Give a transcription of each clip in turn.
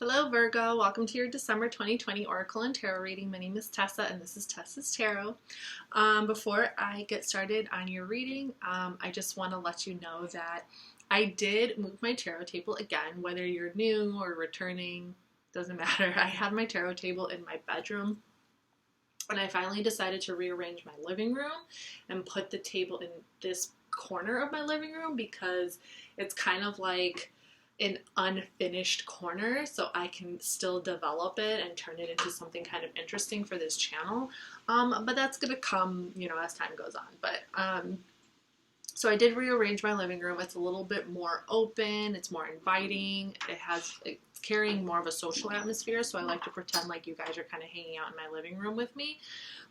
Hello Virgo, welcome to your December 2020 Oracle and Tarot reading. My name is Tessa and this is Tessa's Tarot. Before I get started on your reading, I just want to let you know that I did move my tarot table again. Whether you're new or returning, doesn't matter. I had my tarot table in my bedroom and I finally decided to rearrange my living room and put the table in this corner of my living room because it's kind of like an unfinished corner, so I can still develop it and turn it into something kind of interesting for this channel. But that's gonna come, as time goes on. But so I did rearrange my living room. It's a little bit more open. It's more inviting. It's carrying more of a social atmosphere. So I like to pretend like you guys are kind of hanging out in my living room with me,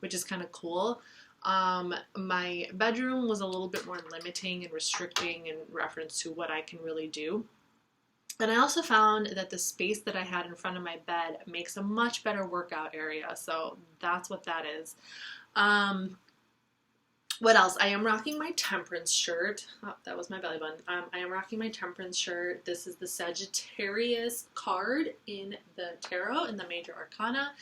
which is kind of cool. My bedroom was a little bit more limiting and restricting in reference to what I can really do. And I also found that the space that I had in front of my bed makes a much better workout area. So that's what that is. What else? I am rocking my temperance shirt. Oh, that was my belly button. I am rocking my temperance shirt. This is the Sagittarius card in the tarot, in the major arcana.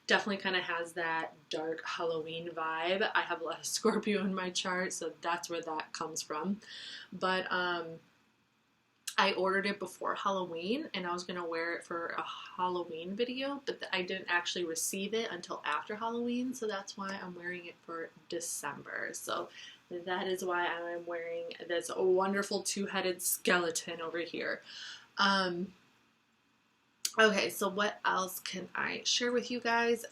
Definitely kind of has that dark Halloween vibe. I have a lot of Scorpio in my chart, so that's where that comes from. But I ordered it before Halloween and I was going to wear it for a Halloween video, but I didn't actually receive it until after Halloween, so that's why I'm wearing it for December. So that is why I'm wearing this wonderful two-headed skeleton over here. Okay, so what else can I share with you guys?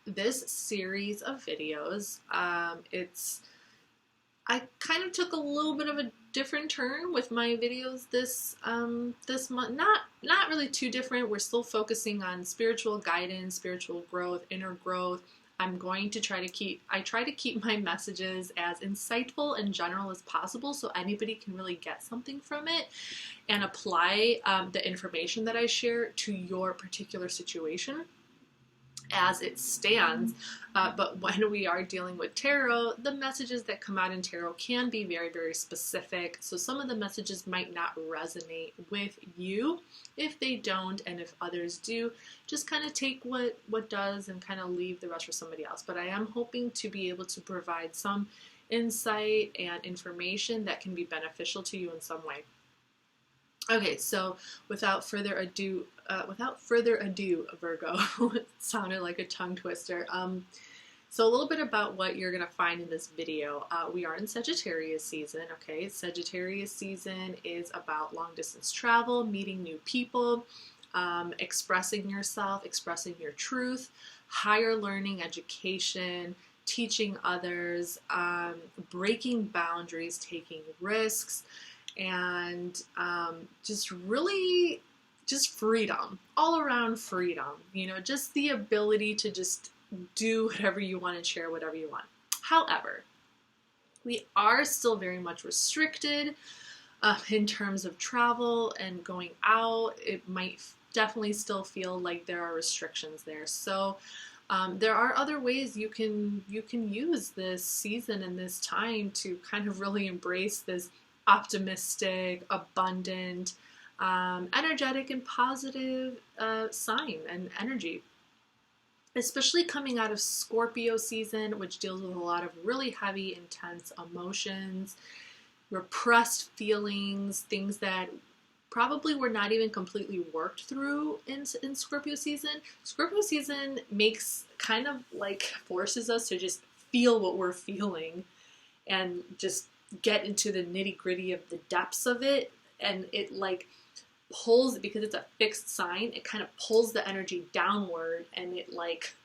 This series of videos, I kind of took a little bit of a different turn with my videos this month. Not really too different. We're still focusing on spiritual guidance, spiritual growth, inner growth. I try to keep my messages as insightful and general as possible so anybody can really get something from it and apply the information that I share to your particular situation as it stands. But when we are dealing with tarot, the messages that come out in tarot can be very, very specific. So some of the messages might not resonate with you. If they don't, and if others do, just kind of take what does and kind of leave the rest for somebody else. But I am hoping to be able to provide some insight and information that can be beneficial to you in some way. Okay, so without further ado, Virgo, it sounded like a tongue twister. So a little bit about what you're going to find in this video. We are in Sagittarius season, okay? Sagittarius season is about long distance travel, meeting new people, expressing yourself, expressing your truth, higher learning, education, teaching others, breaking boundaries, taking risks, and just freedom, all around freedom, just the ability to just do whatever you want and share whatever you want. However, we are still very much restricted in terms of travel and going out. It might definitely still feel like there are restrictions there. So there are other ways you can use this season and this time to kind of really embrace this optimistic, abundant, energetic and positive sign and energy. Especially coming out of Scorpio season, which deals with a lot of really heavy, intense emotions, repressed feelings, things that probably were not even completely worked through in Scorpio season. Scorpio season forces us to just feel what we're feeling and just get into the nitty-gritty of the depths of it, and it pulls, because it's a fixed sign, it kind of pulls the energy downward and it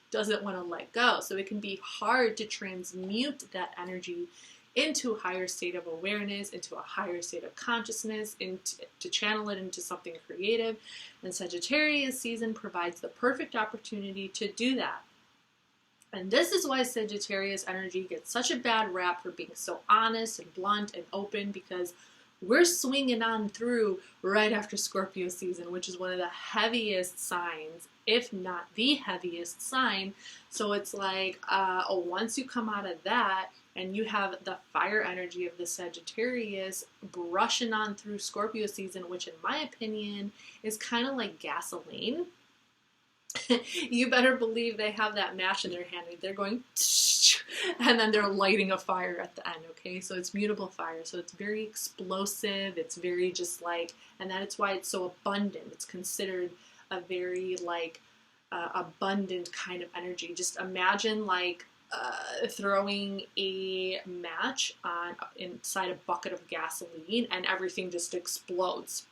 doesn't want to let go. So it can be hard to transmute that energy into a higher state of awareness, into a higher state of consciousness, to channel it into something creative. And Sagittarius season provides the perfect opportunity to do that. And this is why Sagittarius energy gets such a bad rap for being so honest and blunt and open, because we're swinging on through right after Scorpio season, which is one of the heaviest signs, if not the heaviest sign. So it's once you come out of that, and you have the fire energy of the Sagittarius brushing on through Scorpio season, which in my opinion is kind of like gasoline. You better believe they have that match in their hand. They're going, and then they're lighting a fire at the end, okay? So it's mutable fire. So it's very explosive. It's very just like, and that's why it's so abundant. It's considered a very like abundant kind of energy. Just imagine like throwing a match on inside a bucket of gasoline and everything just explodes.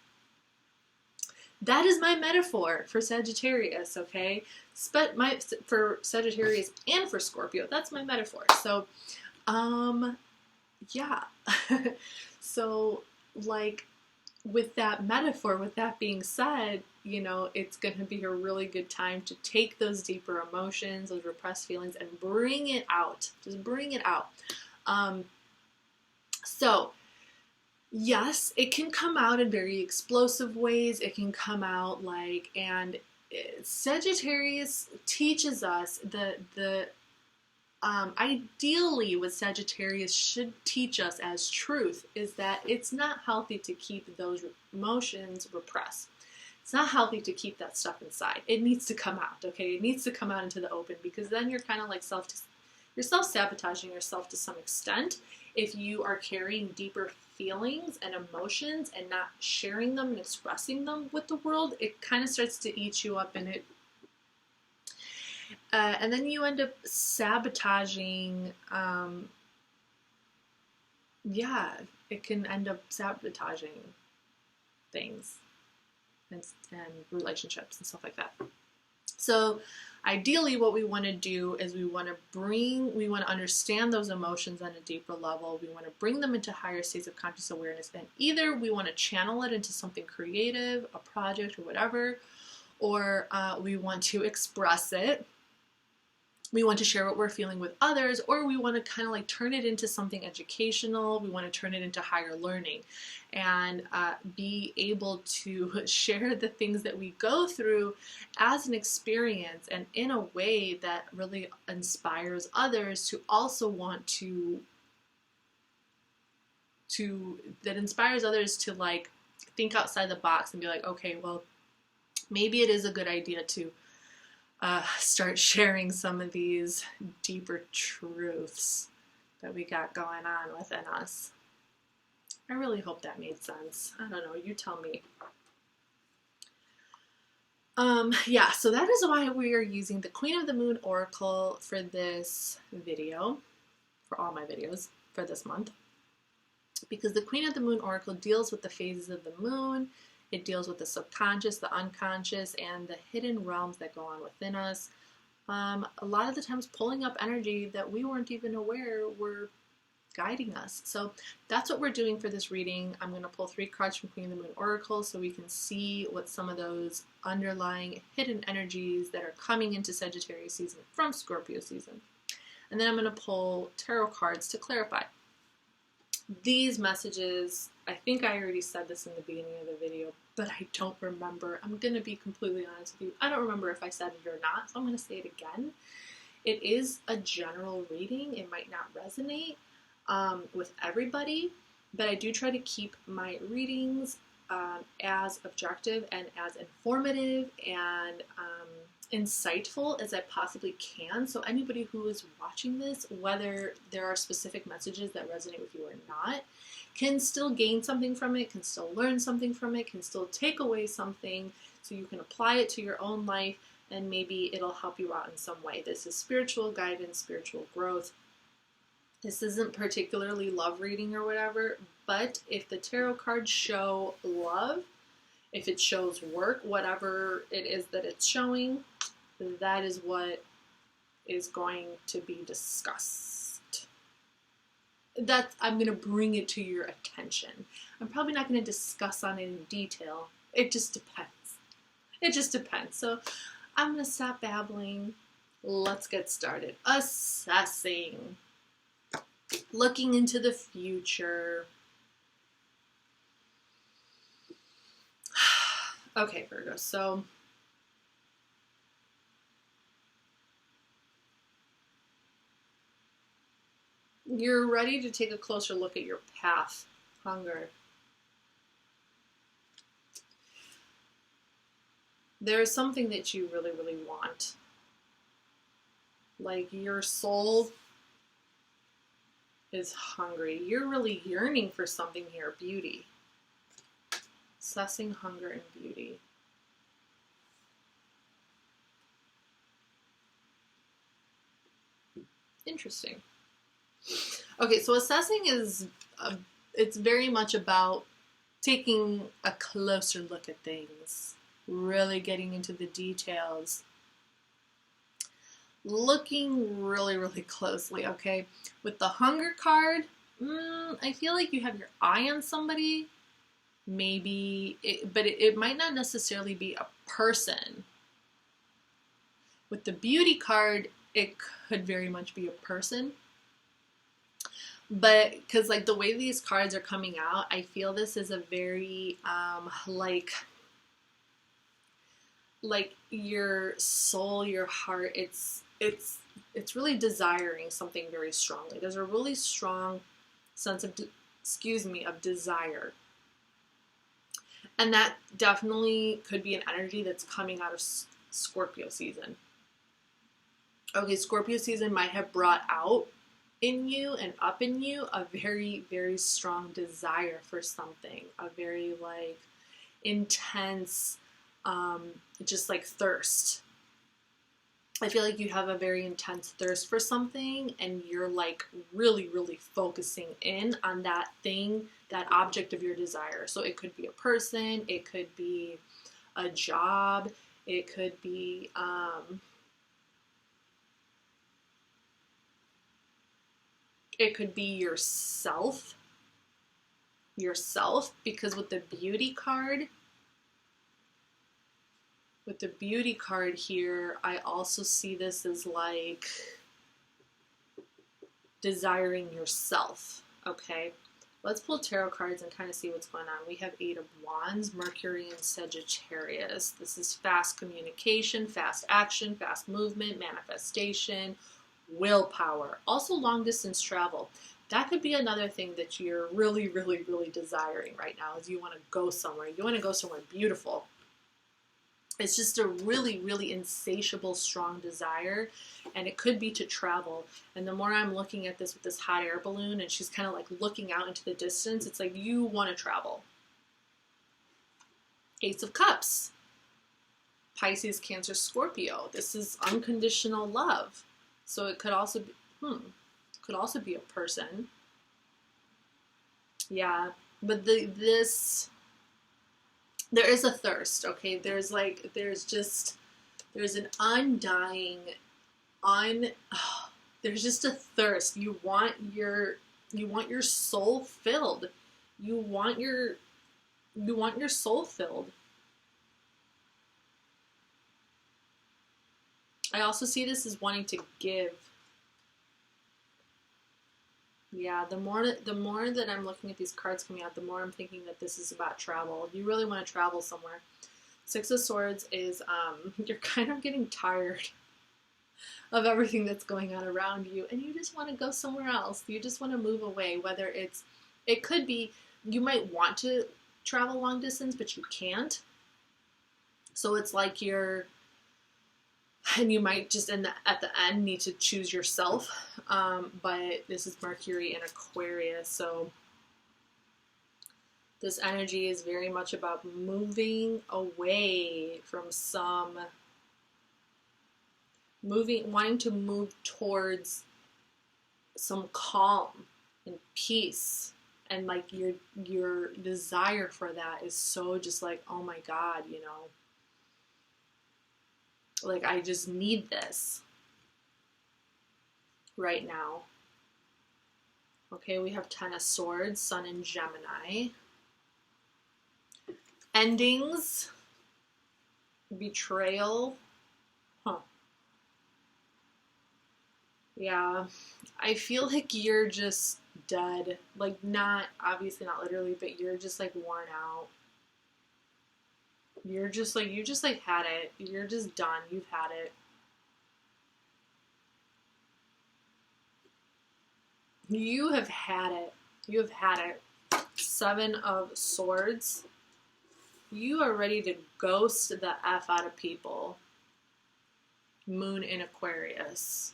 That is my metaphor for Sagittarius, okay? For Sagittarius and for Scorpio, that's my metaphor. So, yeah. So, like, with that metaphor, with that being said, you know, it's going to be a really good time to take those deeper emotions, those repressed feelings, and bring it out. Just bring it out. So, yes, it can come out in very explosive ways. It can come out like, and Sagittarius teaches us ideally what Sagittarius should teach us as truth is that it's not healthy to keep those emotions repressed. It's not healthy to keep that stuff inside. It needs to come out, okay? It needs to come out into the open, because then you're kind of like you're self-sabotaging yourself to some extent if you are carrying deeper feelings and emotions and not sharing them and expressing them with the world. It kind of starts to eat you up, and and then you end up sabotaging, it can end up sabotaging things and relationships and stuff like that. So ideally what we want to do is we want to understand those emotions on a deeper level. We want to bring them into higher states of conscious awareness, and either we want to channel it into something creative, a project or whatever, or we want to express it. We want to share what we're feeling with others, or we want to kind of like turn it into something educational. We want to turn it into higher learning and be able to share the things that we go through as an experience and in a way that really inspires others to also want to inspires others to like think outside the box and be like, okay, well, maybe it is a good idea to start sharing some of these deeper truths that we got going on within us. I really hope that made sense. I don't know, you tell me. Yeah, so that is why we are using the Queen of the Moon Oracle for this video, for all my videos for this month, because the Queen of the Moon Oracle deals with the phases of the moon. It deals with the subconscious, the unconscious, and the hidden realms that go on within us. A lot of the times pulling up energy that we weren't even aware were guiding us. So that's what we're doing for this reading. I'm going to pull 3 cards from Queen of the Moon Oracle so we can see what some of those underlying hidden energies that are coming into Sagittarius season from Scorpio season. And then I'm going to pull tarot cards to clarify. These messages, I think I already said this in the beginning of the video, but I don't remember. I'm going to be completely honest with you. I don't remember if I said it or not, so I'm going to say it again. It is a general reading. It might not resonate with everybody, but I do try to keep my readings as objective and as informative and insightful as I possibly can. So anybody who is watching this, whether there are specific messages that resonate with you or not, can still gain something from it, can still learn something from it, can still take away something so you can apply it to your own life, and maybe it'll help you out in some way. This is spiritual guidance, spiritual growth. This isn't particularly love reading or whatever, but if the tarot cards show love, if it shows work, whatever it is that it's showing, that is what is going to be discussed. I'm going to bring it to your attention. I'm probably not going to discuss on it in detail. It just depends. It just depends. So I'm going to stop babbling. Let's get started. Assessing. Looking into the future. Okay, Virgo, so you're ready to take a closer look at your path. Hunger. There's something that you really, really want. Like your soul is hungry. You're really yearning for something here. Beauty. Assessing hunger and beauty. Interesting. Okay, so assessing is, it's very much about taking a closer look at things. Really getting into the details. Looking really, really closely, okay? With the hunger card, I feel like you have your eye on somebody. Maybe, but it might not necessarily be a person. With the beauty card, it could very much be a person. But, because like the way these cards are coming out, I feel this is a very, like your soul, your heart, it's really desiring something very strongly. There's a really strong sense of, of desire. And that definitely could be an energy that's coming out of Scorpio season. Okay, Scorpio season might have brought out in you and up in you a very, very strong desire for something. A very like intense, just like thirst. I feel like you have a very intense thirst for something and you're like really, really focusing in on that thing, that object of your desire. So it could be a person, it could be a job, it could be, yourself, because with the beauty card, here, I also see this as like desiring yourself, okay? Let's pull tarot cards and kind of see what's going on. We have 8 of Wands, Mercury, and Sagittarius. This is fast communication, fast action, fast movement, manifestation, willpower. Also long distance travel. That could be another thing that you're really, really, really desiring right now, is you want to go somewhere. You want to go somewhere beautiful. It's just a really, really insatiable, strong desire, and it could be to travel. And the more I'm looking at this with this hot air balloon, and she's kind of like looking out into the distance, it's like you want to travel. Ace of Cups. Pisces, Cancer, Scorpio. This is unconditional love. So it could also be a person. Yeah, but there is a thirst, okay? There's an undying, there's just a thirst. You want your soul filled. You want your soul filled. I also see this as wanting to give. Yeah, the more that I'm looking at these cards coming out, the more I'm thinking that this is about travel. You really want to travel somewhere. 6 of Swords is you're kind of getting tired of everything that's going on around you, and you just want to go somewhere else. You just want to move away, whether it could be you might want to travel long distance, but you can't. So it's like and you might just at the end need to choose yourself. But this is Mercury in Aquarius, so this energy is very much about moving away from wanting to move towards some calm and peace. And like your desire for that is so just like, oh my God, like I just need this right now. Okay, we have 10 of Swords, Sun in Gemini. Endings, betrayal. Yeah, I feel like you're just dead. Like obviously not literally, but you're just like worn out. You just had it. You're just done. You've had it. You have had it. You have had it. 7 of Swords. You are ready to ghost the F out of people. Moon in Aquarius.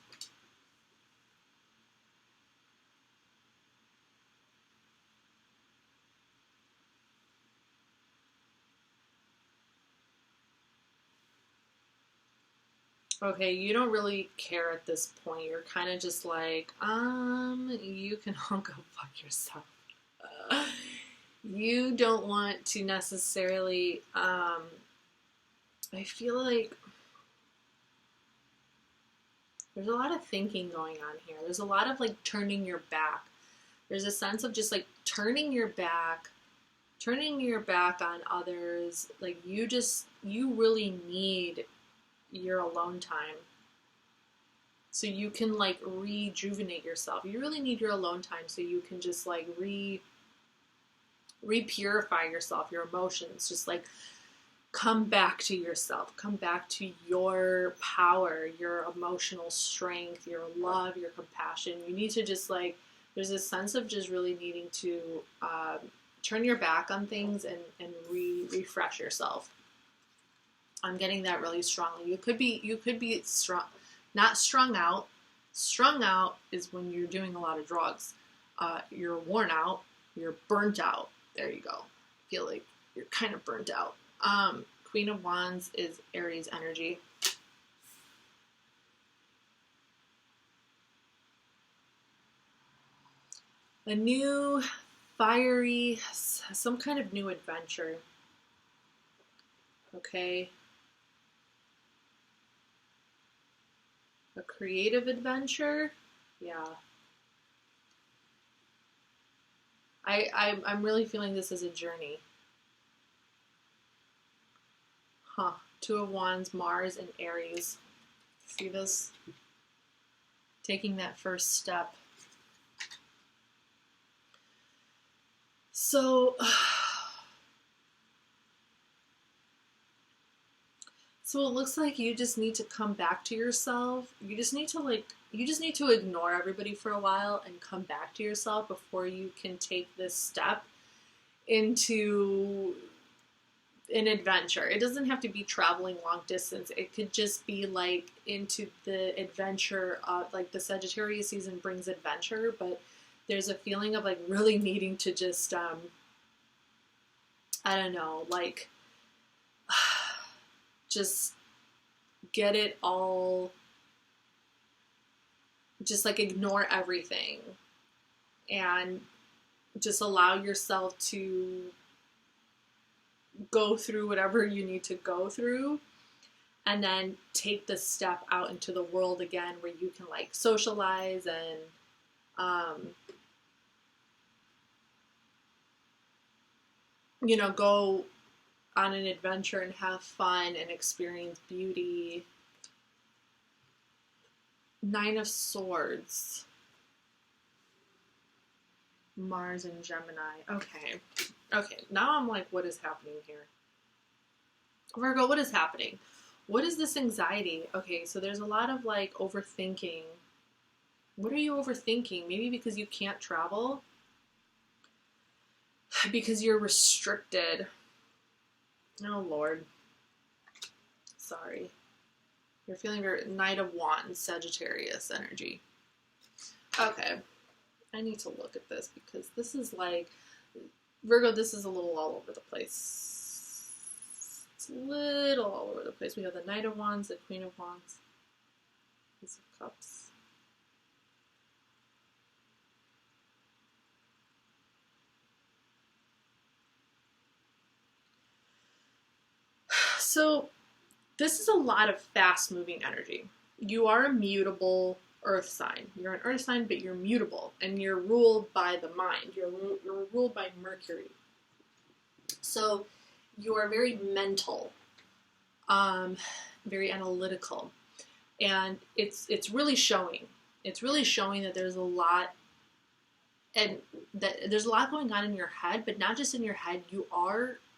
Okay, you don't really care at this point. You're kind of just like, you can all go fuck yourself. You don't want to necessarily, I feel like there's a lot of thinking going on here. There's a lot of like turning your back. There's a sense of just like turning your back on others. Like you really need your alone time. So you can like rejuvenate yourself. You really need your alone time so you can just like re-purify yourself, your emotions, just like come back to yourself, come back to your power, your emotional strength, your love, your compassion. You need to just like, there's a sense of just really needing to turn your back on things and refresh yourself. I'm getting that really strongly. You could be strong, not strung out. Strung out is when you're doing a lot of drugs. You're worn out, you're burnt out. There you go. I feel like you're kind of burnt out. Queen of Wands is Aries energy. A new, fiery, some kind of new adventure. Okay. A creative adventure. Yeah. I'm really feeling this as a journey. Huh. 2 of Wands, Mars, and Aries. See this? Taking that first step. So it looks like you just need to come back to yourself. You just need to ignore everybody for a while and come back to yourself before you can take this step into an adventure. It doesn't have to be traveling long distance. It could just be like into the adventure of like the Sagittarius season brings adventure, but there's a feeling of like really needing to just I don't know, like just get it all, just like ignore everything and just allow yourself to go through whatever you need to go through and then take the step out into the world again where you can like socialize and go on an adventure and have fun and experience beauty. 9 of Swords. Mars and Gemini. Okay. Now I'm like, what is happening here? Virgo, what is happening? What is this anxiety? Okay, so there's a lot of like overthinking. What are you overthinking? Maybe because you can't travel? Because you're restricted. Oh, Lord. Sorry. You're feeling your Knight of Wands, Sagittarius energy. Okay. I need to look at this because this is like, Virgo, this is a little all over the place. It's a little all over the place. We have the Knight of Wands, the Queen of Wands, Ace of Cups. So this is a lot of fast-moving energy. You are a mutable earth sign. You're an earth sign, but you're mutable, and you're ruled by the mind. You're ruled by Mercury. So you are very mental, very analytical, and it's really showing. It's really showing that there's a lot, and that there's a lot going on in your head, but not just in your head.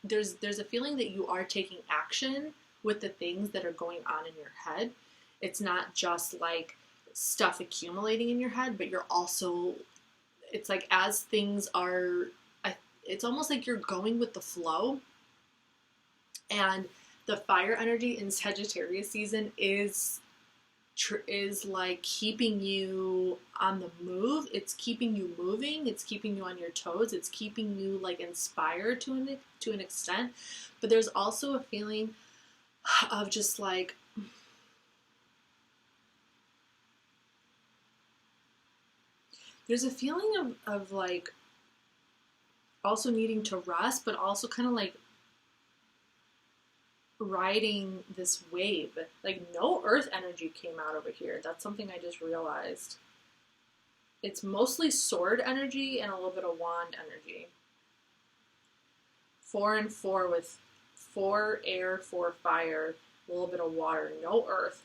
There's a feeling that you are taking action with the things that are going on in your head. It's not just like stuff accumulating in your head, but you're also it's like as things are, it's almost like you're going with the flow. And the fire energy in Sagittarius season is like keeping you on the move. It's keeping you moving. It's keeping you on your toes. It's keeping you like inspired to an extent. But there's also a feeling of just like, there's a feeling of like also needing to rest, but also kind of like riding this wave. Like no earth energy came out over here. That's something I just realized. It's mostly sword energy and a little bit of wand energy. 4 and 4 with 4 air, 4 fire, a little bit of water, no earth.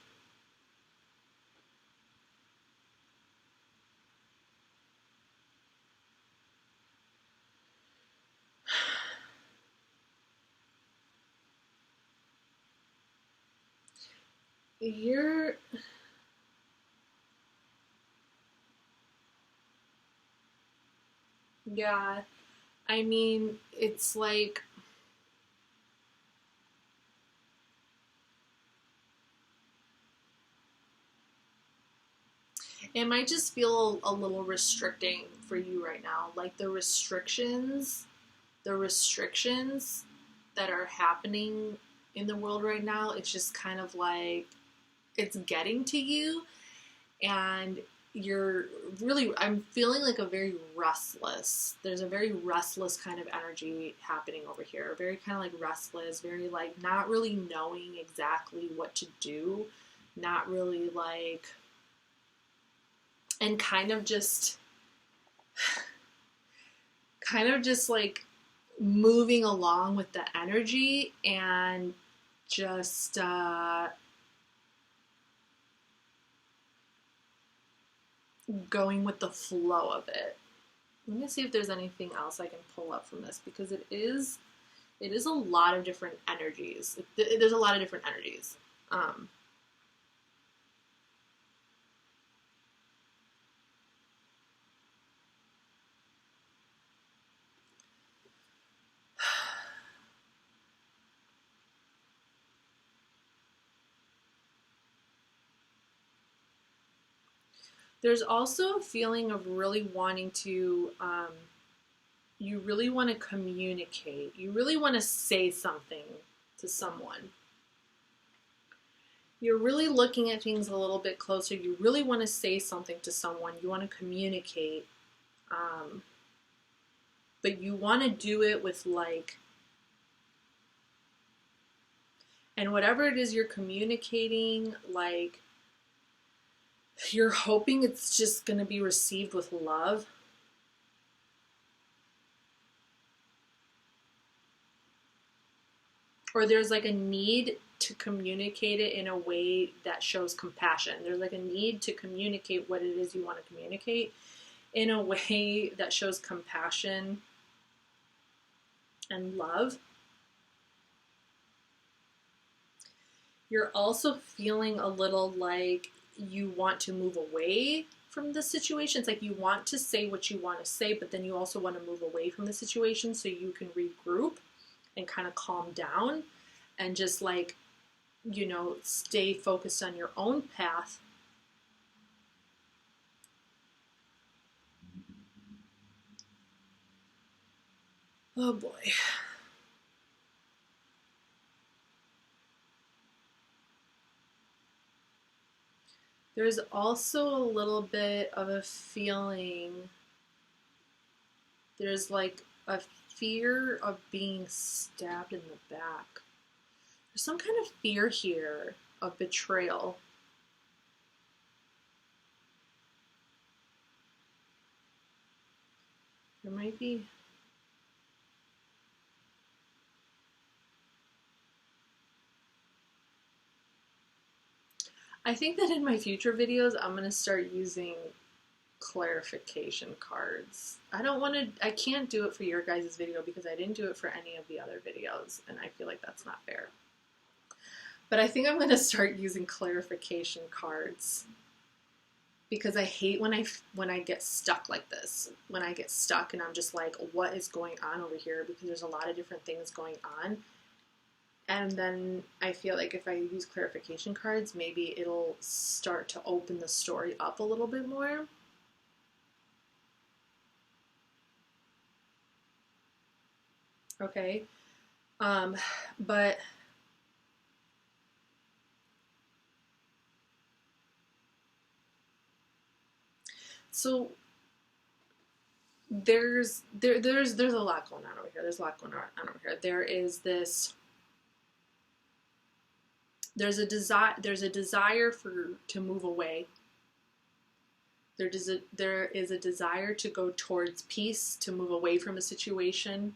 Yeah, I mean, it's like, it might just feel a little restricting for you right now. Like the restrictions that are happening in the world right now, it's just kind of like, it's getting to you, and I'm feeling like a very restless. There's a very restless kind of energy happening over here. Very kind of like restless, very like not really knowing exactly what to do, not really like, and kind of just like moving along with the energy and just going with the flow of it. Let me see if there's anything else I can pull up from this, because it is a lot of different energies. There's a lot of different energies. There's also a feeling of really wanting to, you really want to communicate. You really want to say something to someone. You're really looking at things a little bit closer. You really want to say something to someone. You want to communicate. But you want to do it with like, and whatever it is you're communicating, like, you're hoping it's just going to be received with love. Or there's like a need to communicate it in a way that shows compassion. There's like a need to communicate what it is you want to communicate in a way that shows compassion and love. You're also feeling a little like you want to move away from the situation. It's like you want to say what you want to say, but then you also want to move away from the situation so you can regroup and kind of calm down and just like, you know, stay focused on your own path. Oh boy. There's also a little bit of a feeling, there's like a fear of being stabbed in the back. There's some kind of fear here of betrayal. There might be. I think that in my future videos, I'm going to start using clarification cards. I can't do it for your guys' video because I didn't do it for any of the other videos, and I feel like that's not fair. But I think I'm going to start using clarification cards. because I hate when I get stuck like this. When I get stuck and I'm just like, what is going on over here? Because there's a lot of different things going on. And then I feel like if I use clarification cards, maybe it'll start to open the story up a little bit more. Okay. But so there's a lot going on over here. There's a lot going on over here. There's a desire to move away. There is a desire to go towards peace, to move away from a situation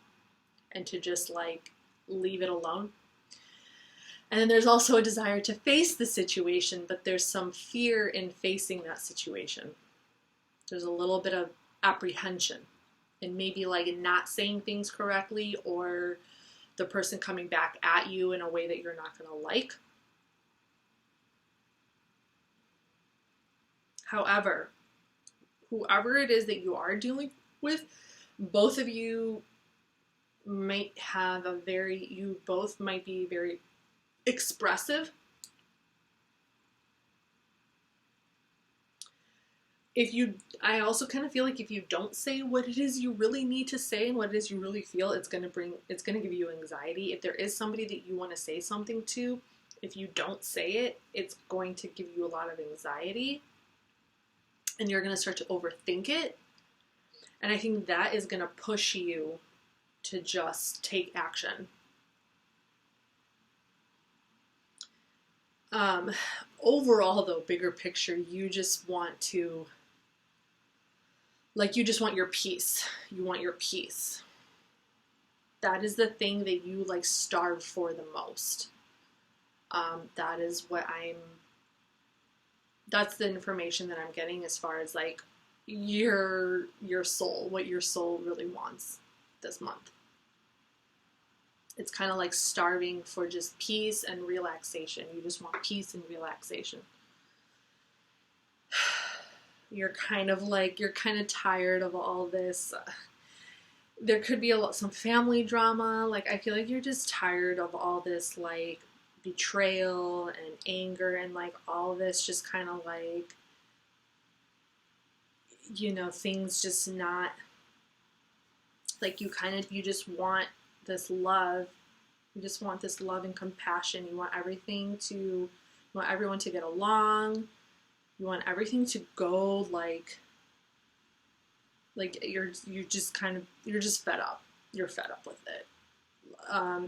and to just like leave it alone. And then there's also a desire to face the situation, but there's some fear in facing that situation. There's a little bit of apprehension and maybe like not saying things correctly, or the person coming back at you in a way that you're not going to like. However, whoever it is that you are dealing with, both of you might have you both might be very expressive. I also kind of feel like if you don't say what it is you really need to say and what it is you really feel, it's going to give you anxiety. If there is somebody that you want to say something to, if you don't say it, it's going to give you a lot of anxiety and you're going to start to overthink it. And I think that is going to push you to just take action. Overall though, bigger picture, you just want your peace. You want your peace. That is the thing that you like starve for the most. That's the information that I'm getting as far as like your soul, what your soul really wants this month. It's kind of like starving for just peace and relaxation. You just want peace and relaxation. You're kind of tired of all this. There could be some family drama. Like, I feel like you're just tired of all this, like, betrayal and anger and, like, all this just kind of, like, you know, things just not, like, you just want this love. You just want this love and compassion. You want everyone to get along. You want everything to go like you're just fed up. You're fed up with it.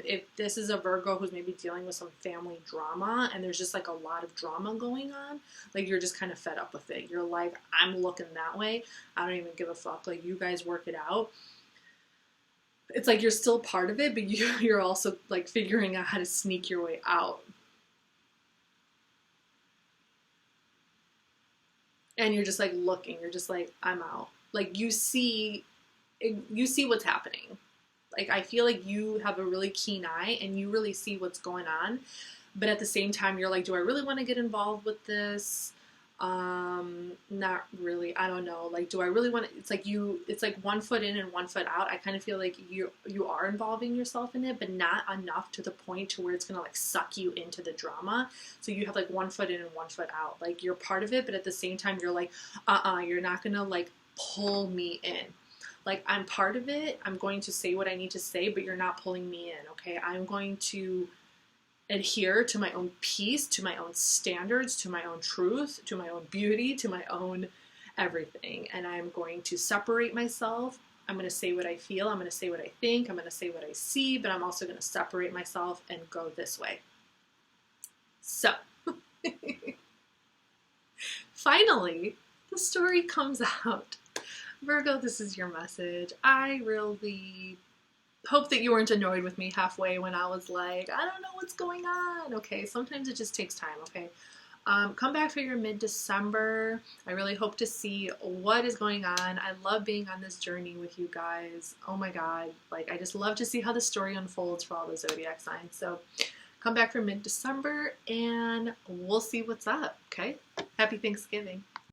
If this is a Virgo who's maybe dealing with some family drama and there's just like a lot of drama going on, like you're just kind of fed up with it. You're like, I'm looking that way. I don't even give a fuck. Like, you guys work it out. It's like you're still part of it, but you're also like figuring out how to sneak your way out. And you're just like looking, you're just like, I'm out. Like, you see what's happening. Like, I feel like you have a really keen eye and you really see what's going on. But at the same time, you're like, do I really want to get involved with this? Not really. I don't know. Like, do I really want to? It's like 1 foot in and 1 foot out. I kind of feel like you are involving yourself in it, but not enough to the point to where it's going to like suck you into the drama. So you have like 1 foot in and 1 foot out. Like, you're part of it, but at the same time, you're like, you're not going to like pull me in. Like, I'm part of it. I'm going to say what I need to say, but you're not pulling me in. Okay. I'm going to adhere to my own peace, to my own standards, to my own truth, to my own beauty, to my own everything. And I'm going to separate myself. I'm going to say what I feel. I'm going to say what I think. I'm going to say what I see, but I'm also going to separate myself and go this way. So, finally, the story comes out. Virgo, this is your message. I really hope that you weren't annoyed with me halfway when I was like, I don't know what's going on. Okay, sometimes it just takes time, okay? Come back for your mid-December. I really hope to see what is going on. I love being on this journey with you guys. Oh my God. Like, I just love to see how the story unfolds for all the zodiac signs. So come back for mid-December and we'll see what's up, okay? Happy Thanksgiving.